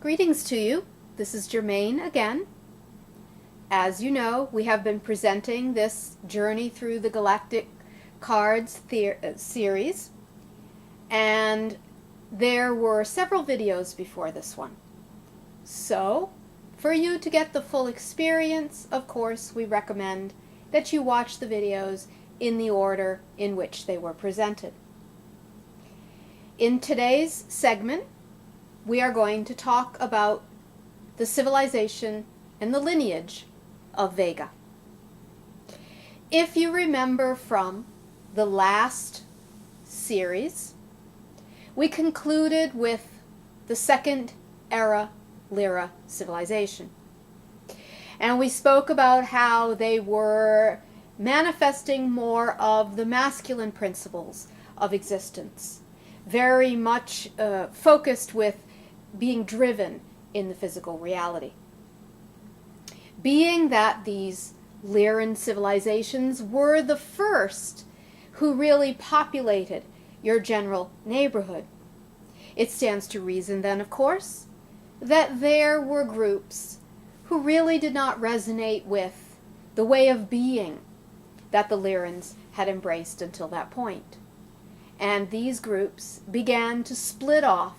Greetings to you. This is Germane again. As you know, we have been presenting this journey through the Galactic Cards series, and there were several videos before this one. So, for you to get the full experience, of course, we recommend that you watch the videos in the order in which they were presented. In today's segment, we are going to talk about the civilization and the lineage of Vega. If you remember from the last series, we concluded with the second era Lyra civilization. And we spoke about how they were manifesting more of the masculine principles of existence, very much focused with being driven in the physical reality. Being that these Lyran civilizations were the first who really populated your general neighborhood, it stands to reason then, of course, that there were groups who really did not resonate with the way of being that the Lyrans had embraced until that point. And these groups began to split off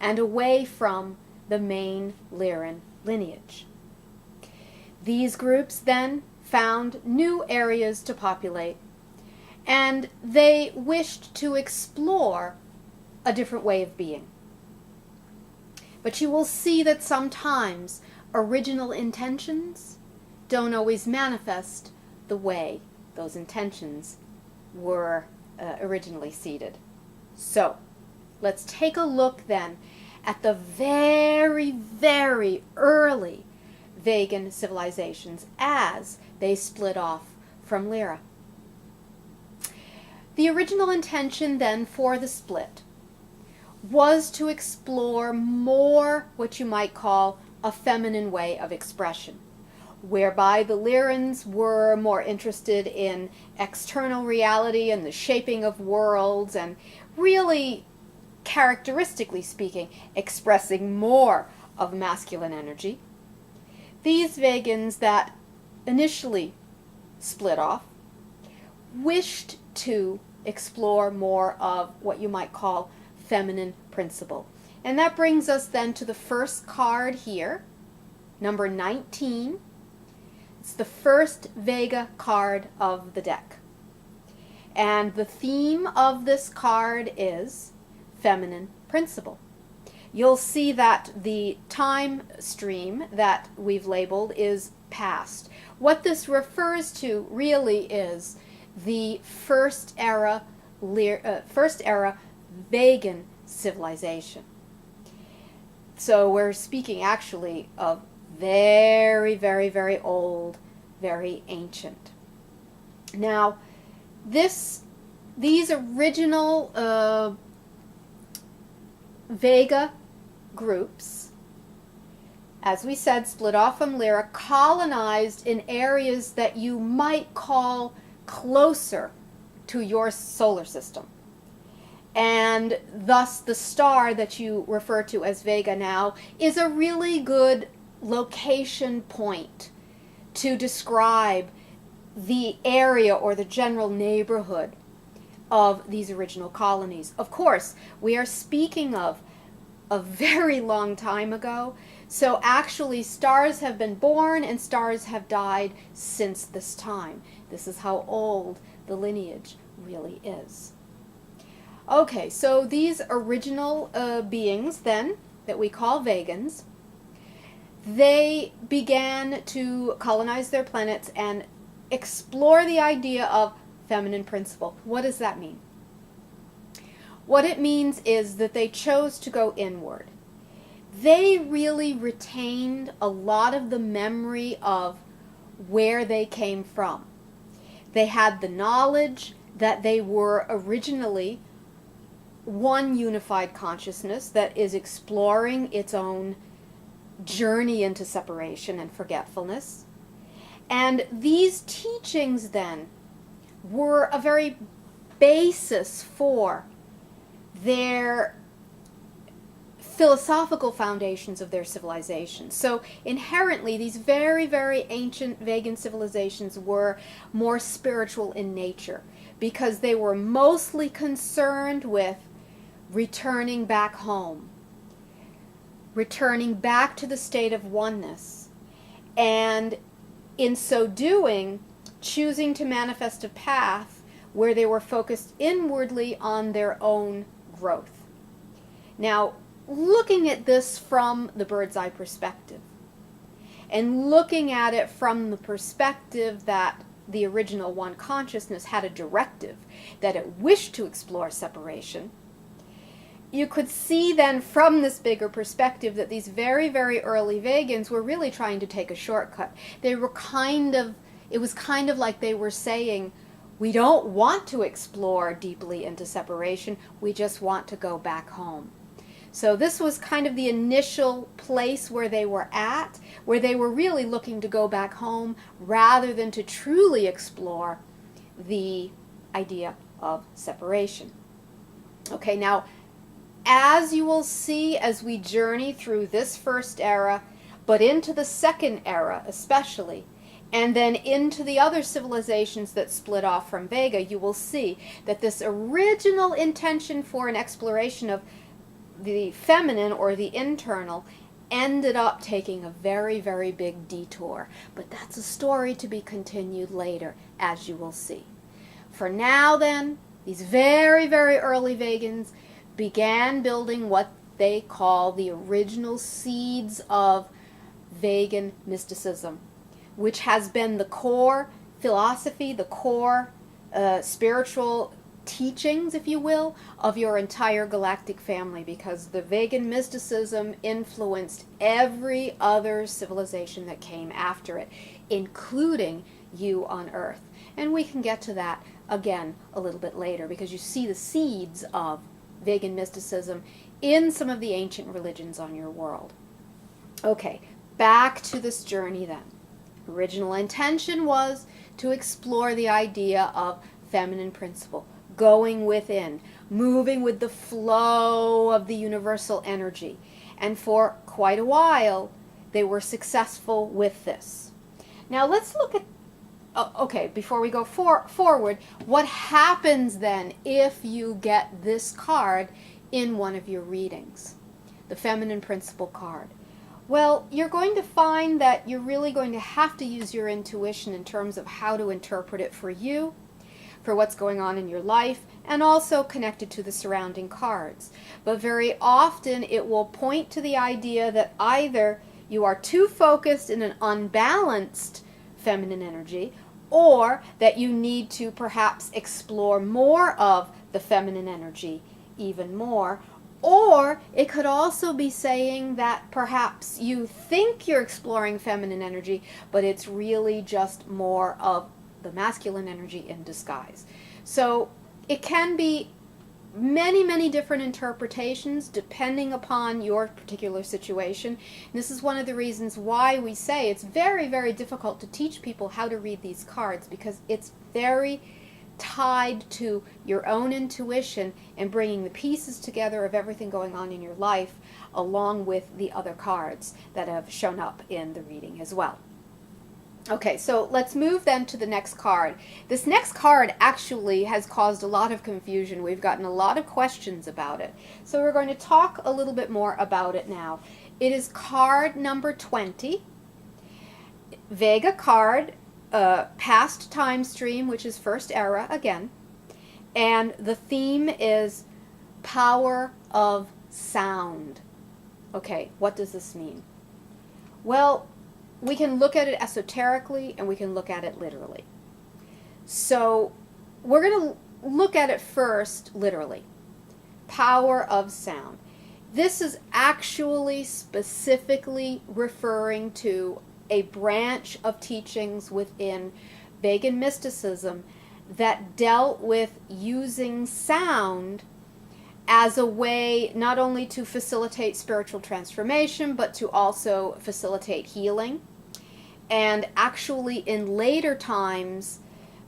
and away from the main Lyran lineage. These groups then found new areas to populate, and they wished to explore a different way of being. But you will see that sometimes original intentions don't always manifest the way those intentions were originally seeded. So, let's take a look then at the very, very early Vegan civilizations as they split off from Lyra. The original intention then for the split was to explore more what you might call a feminine way of expression, whereby the Lyrans were more interested in external reality and the shaping of worlds, and really, characteristically speaking, expressing more of masculine energy. These Vegans that initially split off wished to explore more of what you might call feminine principle. And that brings us then to the first card here, number 19. It's the first Vega card of the deck. And the theme of this card is feminine principle. You'll see that the time stream that we've labeled is past. What this refers to really is the first era Vegan civilization. So we're speaking actually of very, very, very old, very ancient. Now, these original Vega groups, as we said, split off from Lyra, colonized in areas that you might call closer to your solar system. And thus the star that you refer to as Vega now is a really good location point to describe the area or the general neighborhood of these original colonies. Of course, we are speaking of a very long time ago, so actually stars have been born and stars have died since this time. This is how old the lineage really is. Okay, so these original beings then, that we call Vegans, they began to colonize their planets and explore the idea of feminine principle. What does that mean? What it means is that they chose to go inward. They really retained a lot of the memory of where they came from. They had the knowledge that they were originally one unified consciousness that is exploring its own journey into separation and forgetfulness. And these teachings then were a very basis for their philosophical foundations of their civilization. So inherently, these very, very ancient Vegan civilizations were more spiritual in nature because they were mostly concerned with returning back home, returning back to the state of oneness, and in so doing, choosing to manifest a path where they were focused inwardly on their own growth. Now, looking at this from the bird's eye perspective, and looking at it from the perspective that the original one consciousness had a directive that it wished to explore separation, you could see then from this bigger perspective that these very, very early Vegans were really trying to take a shortcut. They were it was kind of like they were saying, we don't want to explore deeply into separation, we just want to go back home. So this was kind of the initial place where they were at, where they were really looking to go back home rather than to truly explore the idea of separation. Okay, now, as you will see as we journey through this first era, but into the second era especially, and then into the other civilizations that split off from Vega, you will see that this original intention for an exploration of the feminine or the internal ended up taking a very, very big detour. But that's a story to be continued later, as you will see. For now then, these very, very early Vegans began building what they call the original seeds of Vegan mysticism, which has been the core philosophy, the core spiritual teachings, if you will, of your entire galactic family, because the Vegan mysticism influenced every other civilization that came after it, including you on Earth. And we can get to that again a little bit later, because you see the seeds of Vegan mysticism in some of the ancient religions on your world. Okay, back to this journey then. Original intention was to explore the idea of feminine principle, going within, moving with the flow of the universal energy. And for quite a while, they were successful with this. Now let's look at, okay, before we go forward, what happens then if you get this card in one of your readings, the feminine principle card? Well, you're going to find that you're really going to have to use your intuition in terms of how to interpret it for you, for what's going on in your life, and also connected to the surrounding cards. But very often it will point to the idea that either you are too focused in an unbalanced feminine energy, or that you need to perhaps explore more of the feminine energy even more. Or it could also be saying that perhaps you think you're exploring feminine energy, but it's really just more of the masculine energy in disguise. So it can be many, many different interpretations depending upon your particular situation. And this is one of the reasons why we say it's very, very difficult to teach people how to read these cards, because it's very tied to your own intuition and bringing the pieces together of everything going on in your life along with the other cards that have shown up in the reading as well. Okay, so let's move then to the next card. This next card actually has caused a lot of confusion. We've gotten a lot of questions about it. So we're going to talk a little bit more about it now. It is card number 20, Vega card, past time stream, which is first era again. And the theme is power of sound. Okay, what does this mean? Well, we can look at it esoterically and we can look at it literally. So we're going to look at it first literally. Power of sound. This is actually specifically referring to a branch of teachings within Vegan mysticism that dealt with using sound as a way not only to facilitate spiritual transformation, but to also facilitate healing. And actually in later times,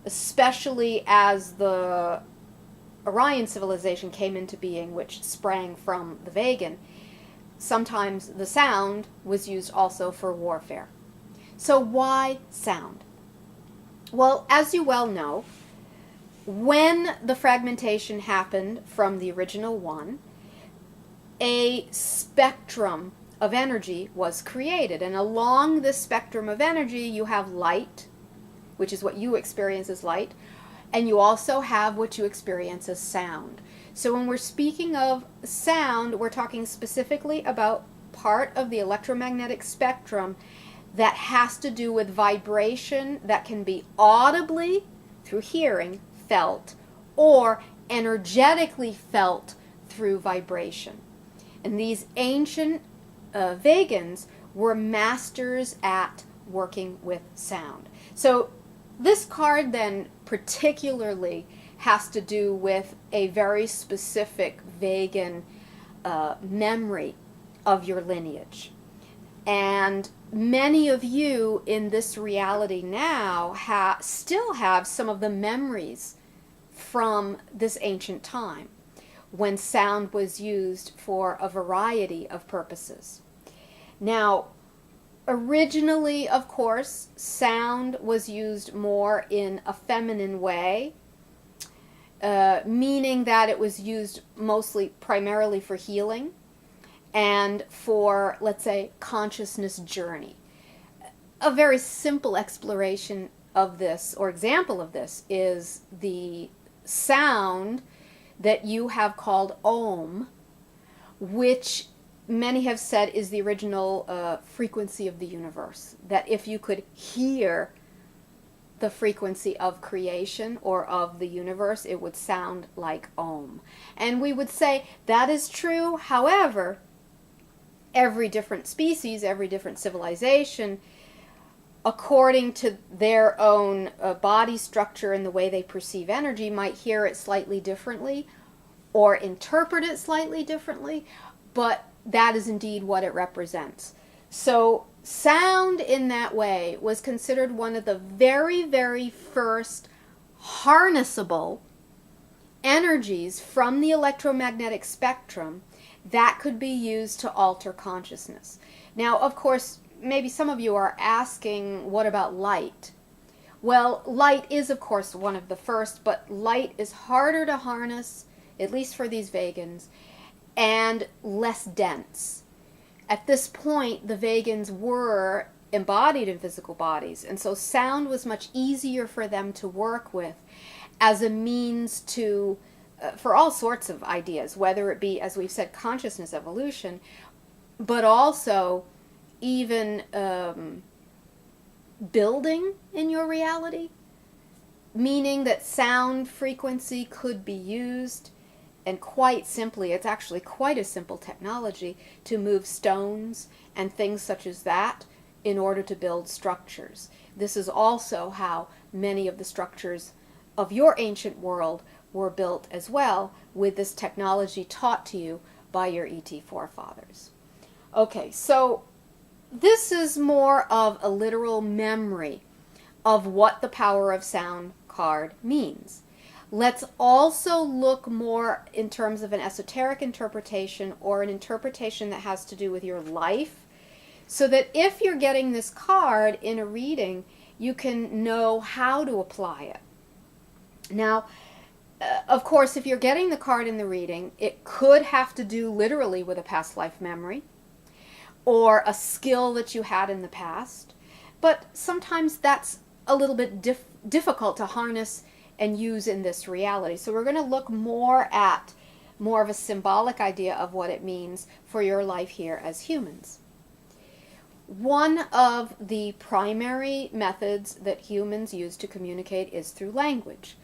especially as the Orion civilization came into being, which sprang from the Vegan, sometimes the sound was used also for warfare. So why sound? Well, as you well know, when the fragmentation happened from the original one, a spectrum of energy was created. And along this spectrum of energy, you have light, which is what you experience as light, and you also have what you experience as sound. So when we're speaking of sound, we're talking specifically about part of the electromagnetic spectrum that has to do with vibration that can be audibly, through hearing, felt, or energetically felt through vibration. And these ancient Vegans were masters at working with sound. So this card then particularly has to do with a very specific Vegan memory of your lineage. And many of you in this reality now still have some of the memories from this ancient time when sound was used for a variety of purposes. Now, originally, of course, sound was used more in a feminine way, meaning that it was used primarily for healing and for, let's say, consciousness journey. A very simple exploration of this, or example of this, is the sound that you have called Om, which many have said is the original frequency of the universe. That if you could hear the frequency of creation or of the universe, it would sound like Om. And we would say that is true. However, every different species, every different civilization, according to their own body structure and the way they perceive energy, might hear it slightly differently or interpret it slightly differently, but that is indeed what it represents. So sound in that way was considered one of the very, very first harnessable energies from the electromagnetic spectrum that could be used to alter consciousness. Now, of course, maybe some of you are asking, what about light? Well, light is, of course, one of the first, but light is harder to harness, at least for these Vegans, and less dense. At this point, the Vegans were embodied in physical bodies, and so sound was much easier for them to work with as a means to, for all sorts of ideas, whether it be, as we've said, consciousness evolution, but also even building in your reality, meaning that sound frequency could be used, and quite simply, it's actually quite a simple technology to move stones and things such as that in order to build structures. This is also how many of the structures of your ancient world were built as well, with this technology taught to you by your ET forefathers. Okay, so this is more of a literal memory of what the power of sound card means. Let's also look more in terms of an esoteric interpretation, or an interpretation that has to do with your life, so that if you're getting this card in a reading, you can know how to apply it. Now, of course, if you're getting the card in the reading, it could have to do literally with a past life memory or a skill that you had in the past, but sometimes that's a little bit difficult to harness and use in this reality. So we're going to look more at more of a symbolic idea of what it means for your life here as humans. One of the primary methods that humans use to communicate is through language.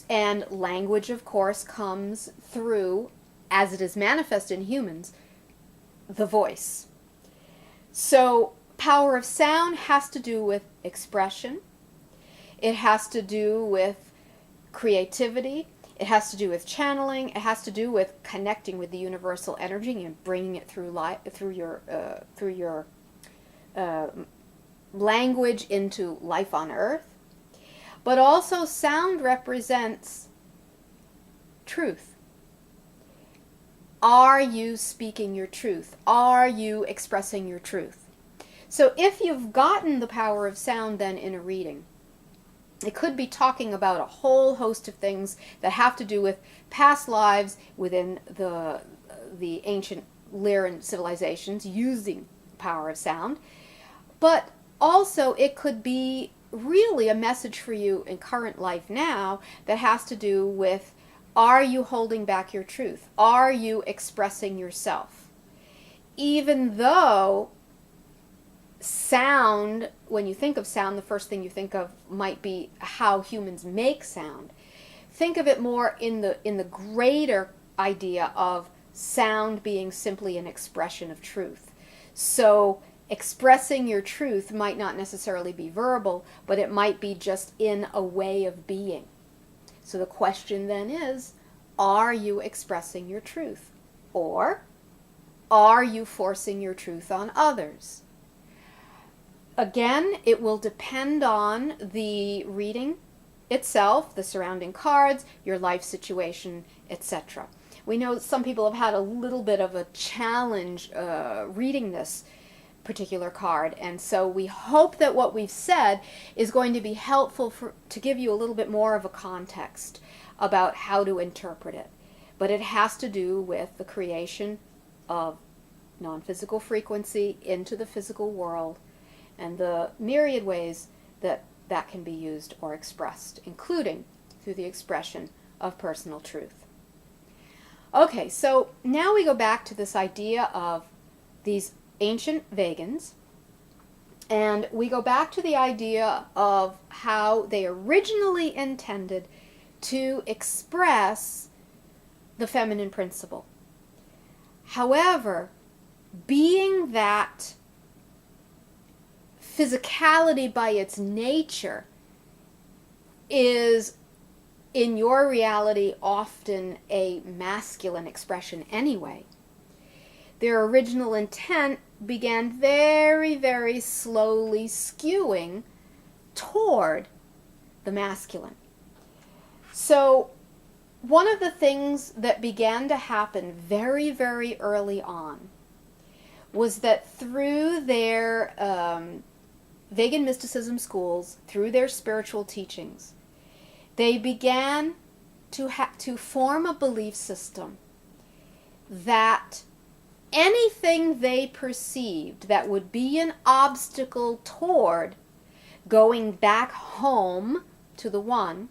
And language, of course, comes through, as it is manifest in humans, the voice. So power of sound has to do with expression. It has to do with creativity. It has to do with channeling. It has to do with connecting with the universal energy and bringing it through your language into life on Earth. But also sound represents truth, Are you speaking your truth? Are you expressing your truth? So if you've gotten the power of sound then in a reading, it could be talking about a whole host of things that have to do with past lives within the ancient Lyran civilizations using the power of sound. But also it could be really a message for you in current life now that has to do with, are you holding back your truth? Are you expressing yourself? Even though sound, when you think of sound, the first thing you think of might be how humans make sound. Think of it more in the greater idea of sound being simply an expression of truth. So expressing your truth might not necessarily be verbal, but it might be just in a way of being. So the question then is, are you expressing your truth? Or are you forcing your truth on others? Again, it will depend on the reading itself, the surrounding cards, your life situation, etc. We know some people have had a little bit of a challenge reading this particular card, and so we hope that what we've said is going to be helpful to give you a little bit more of a context about how to interpret it. But it has to do with the creation of non-physical frequency into the physical world and the myriad ways that that can be used or expressed, including through the expression of personal truth. Okay, so now we go back to this idea of these ancient Vegans, and we go back to the idea of how they originally intended to express the feminine principle. However, being that physicality by its nature is in your reality often a masculine expression anyway, their original intent began very, very slowly skewing toward the masculine. So one of the things that began to happen very, very early on was that through their Vegan mysticism schools, through their spiritual teachings, they began to form a belief system that anything they perceived that would be an obstacle toward going back home to the One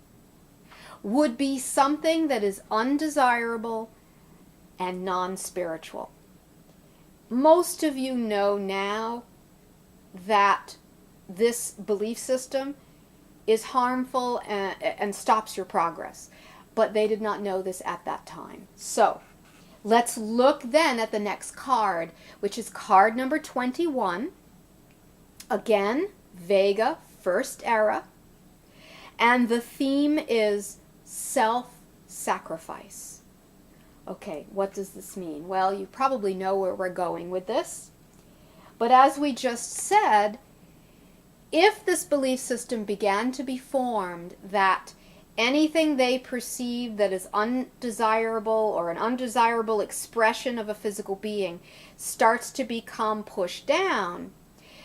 would be something that is undesirable and non-spiritual. Most of you know now that this belief system is harmful and stops your progress, but they did not know this at that time. So let's look then at the next card, which is card number 21. Again, Vega, first era. And the theme is self-sacrifice. Okay, what does this mean? Well, you probably know where we're going with this. But as we just said, if this belief system began to be formed that anything they perceive that is undesirable or an undesirable expression of a physical being starts to become pushed down,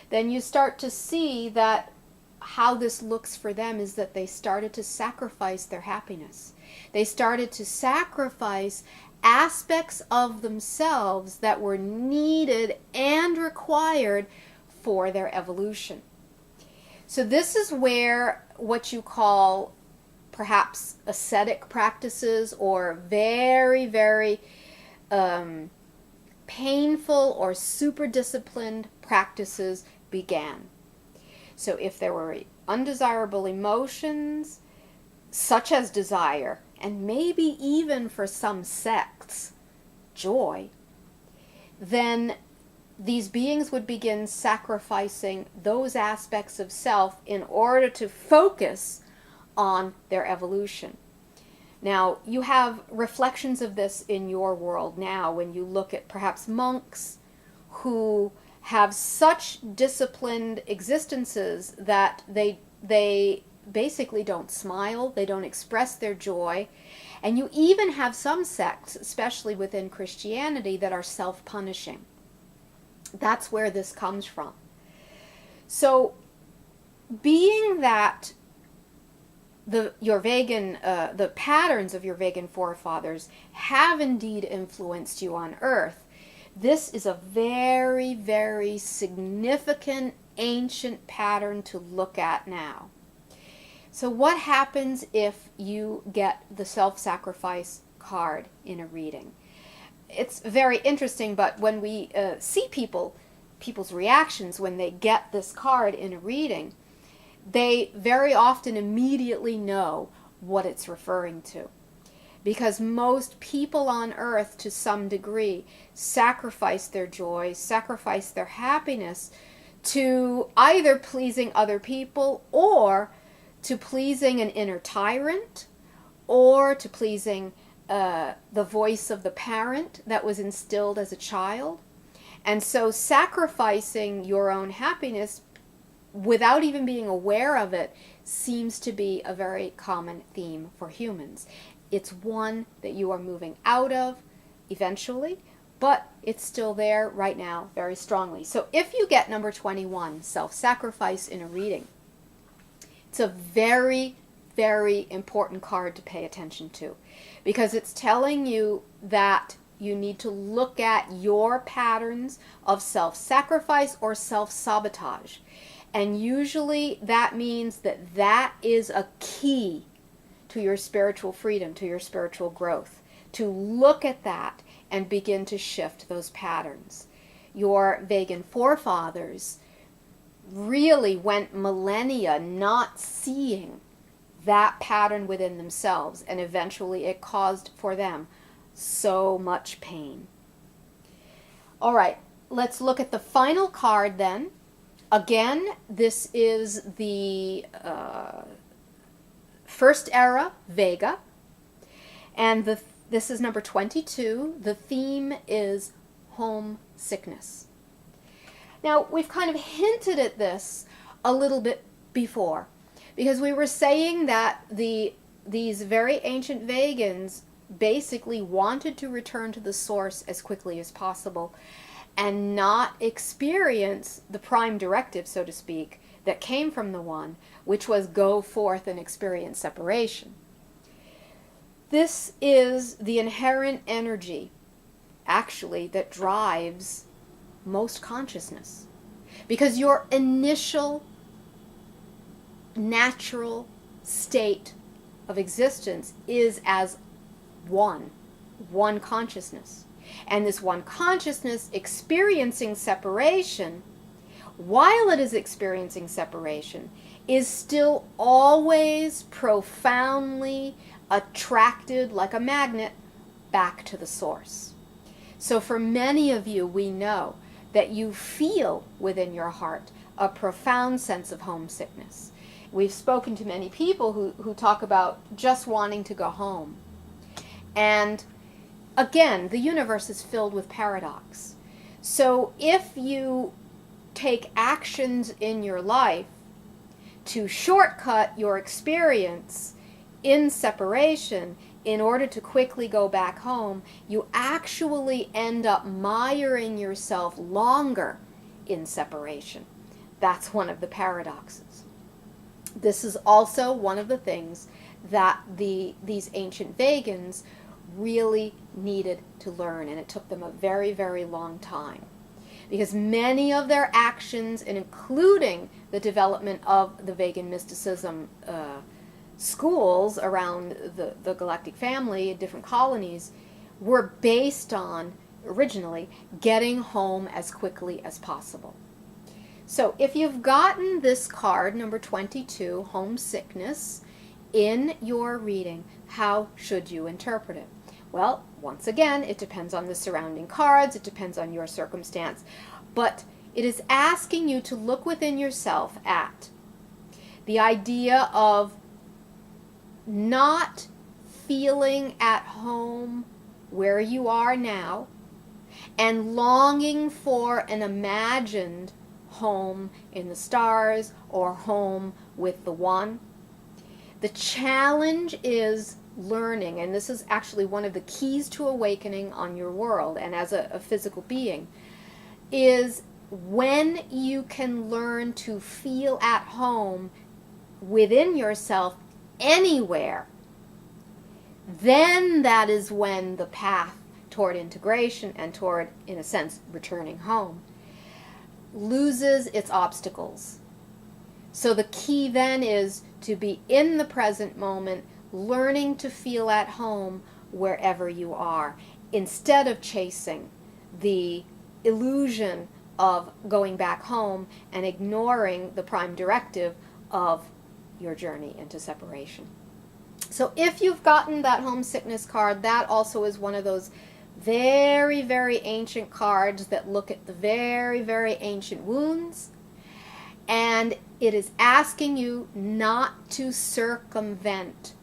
then you start to see that how this looks for them is that they started to sacrifice their happiness. They started to sacrifice aspects of themselves that were needed and required for their evolution. So this is where what you call perhaps ascetic practices or very, very painful or super disciplined practices began. So if there were undesirable emotions, such as desire, and maybe even for some sects, joy, then these beings would begin sacrificing those aspects of self in order to focus on their evolution. Now, you have reflections of this in your world now when you look at perhaps monks who have such disciplined existences that they basically don't smile, they don't express their joy, And you even have some sects, especially within Christianity, that are self-punishing. That's where this comes from. So, being that the patterns of your Vegan forefathers have indeed influenced you on Earth, this is a very, very significant ancient pattern to look at now. So what happens if you get the self-sacrifice card in a reading? It's very interesting, but when we see people's reactions when they get this card in a reading, they very often immediately know what it's referring to. Because most people on Earth, to some degree, sacrifice their joy, sacrifice their happiness to either pleasing other people, or to pleasing an inner tyrant, or to pleasing the voice of the parent that was instilled as a child. And so sacrificing your own happiness without even being aware of it seems to be a very common theme for humans. It's one that you are moving out of eventually, but it's still there right now very strongly. So if you get number 21, self-sacrifice, in a reading, it's a very, very important card to pay attention to, because it's telling you that you need to look at your patterns of self-sacrifice or self-sabotage. And usually that means that that is a key to your spiritual freedom, to your spiritual growth. To look at that and begin to shift those patterns. Your Vegan forefathers really went millennia not seeing that pattern within themselves, and eventually it caused for them so much pain. All right, let's look at the final card then. Again, this is the first era, Vega, and this is number 22. The theme is homesickness. Now, we've kind of hinted at this a little bit before, because we were saying that these very ancient Vegans basically wanted to return to the source as quickly as possible and not experience the prime directive, so to speak, that came from the One, which was go forth and experience separation. This is the inherent energy, actually, that drives most consciousness. Because your initial natural state of existence is as one consciousness. And this one consciousness experiencing separation, while it is experiencing separation, is still always profoundly attracted like a magnet back to the source. So for many of you, we know that you feel within your heart a profound sense of homesickness. We've spoken to many people who talk about just wanting to go home. And again, the universe is filled with paradox. So if you take actions in your life to shortcut your experience in separation in order to quickly go back home, you actually end up miring yourself longer in separation. That's one of the paradoxes. This is also one of the things that these ancient Vegans really needed to learn, and it took them a very, very long time. Because many of their actions, and including the development of the Vegan mysticism schools around the Galactic family, different colonies, were based on, originally, getting home as quickly as possible. So if you've gotten this card, number 22, homesickness, in your reading, how should you interpret it? Well, once again, it depends on the surrounding cards, it depends on your circumstance, but it is asking you to look within yourself at the idea of not feeling at home where you are now and longing for an imagined home in the stars or home with the One. The challenge is learning, and this is actually one of the keys to awakening on your world and as a physical being, is when you can learn to feel at home within yourself anywhere, then that is when the path toward integration and toward, in a sense, returning home loses its obstacles. So the key then is to be in the present moment, learning to feel at home wherever you are, instead of chasing the illusion of going back home and ignoring the prime directive of your journey into separation. So if you've gotten that homesickness card, that also is one of those very, very ancient cards that look at the very, very ancient wounds. And it is asking you not to circumvent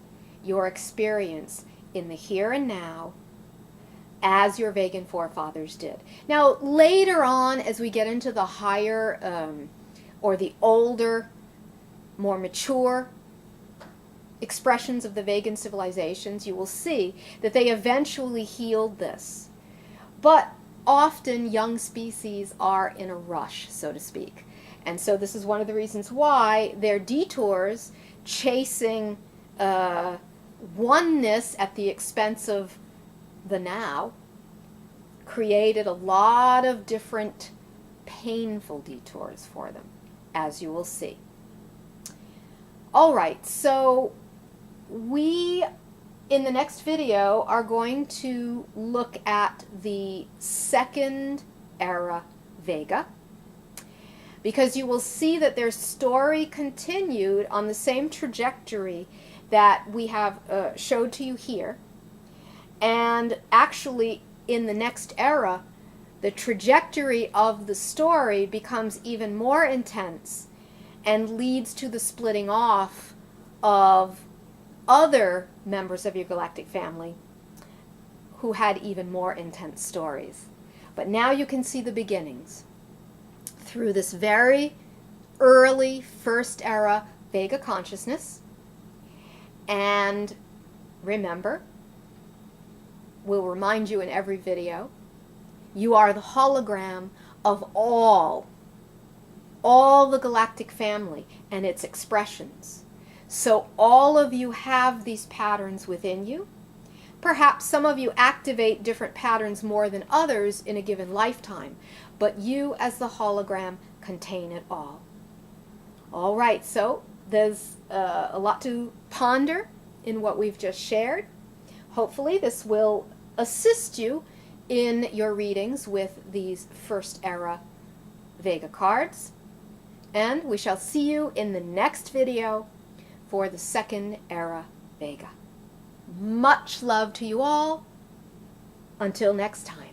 your experience in the here and now as your Vegan forefathers did. Now, later on, as we get into the higher or the older, more mature expressions of the Vegan civilizations, you will see that they eventually healed this. But often young species are in a rush, so to speak. And so this is one of the reasons why their detours, chasing oneness at the expense of the now, created a lot of different painful detours for them, as you will see. All right, so we, in the next video, are going to look at the second era Vega, because you will see that their story continued on the same trajectory that we have showed to you here. And actually, in the next era, the trajectory of the story becomes even more intense and leads to the splitting off of other members of your galactic family who had even more intense stories. But now you can see the beginnings through this very early first era Vega consciousness. And remember, we'll remind you in every video, you are the hologram of all the galactic family and its expressions. So all of you have these patterns within you. Perhaps some of you activate different patterns more than others in a given lifetime, but you as the hologram contain it all. All right, so there's a lot to ponder in what we've just shared. Hopefully this will assist you in your readings with these first era Vega cards. And we shall see you in the next video for the second era Vega. Much love to you all. Until next time.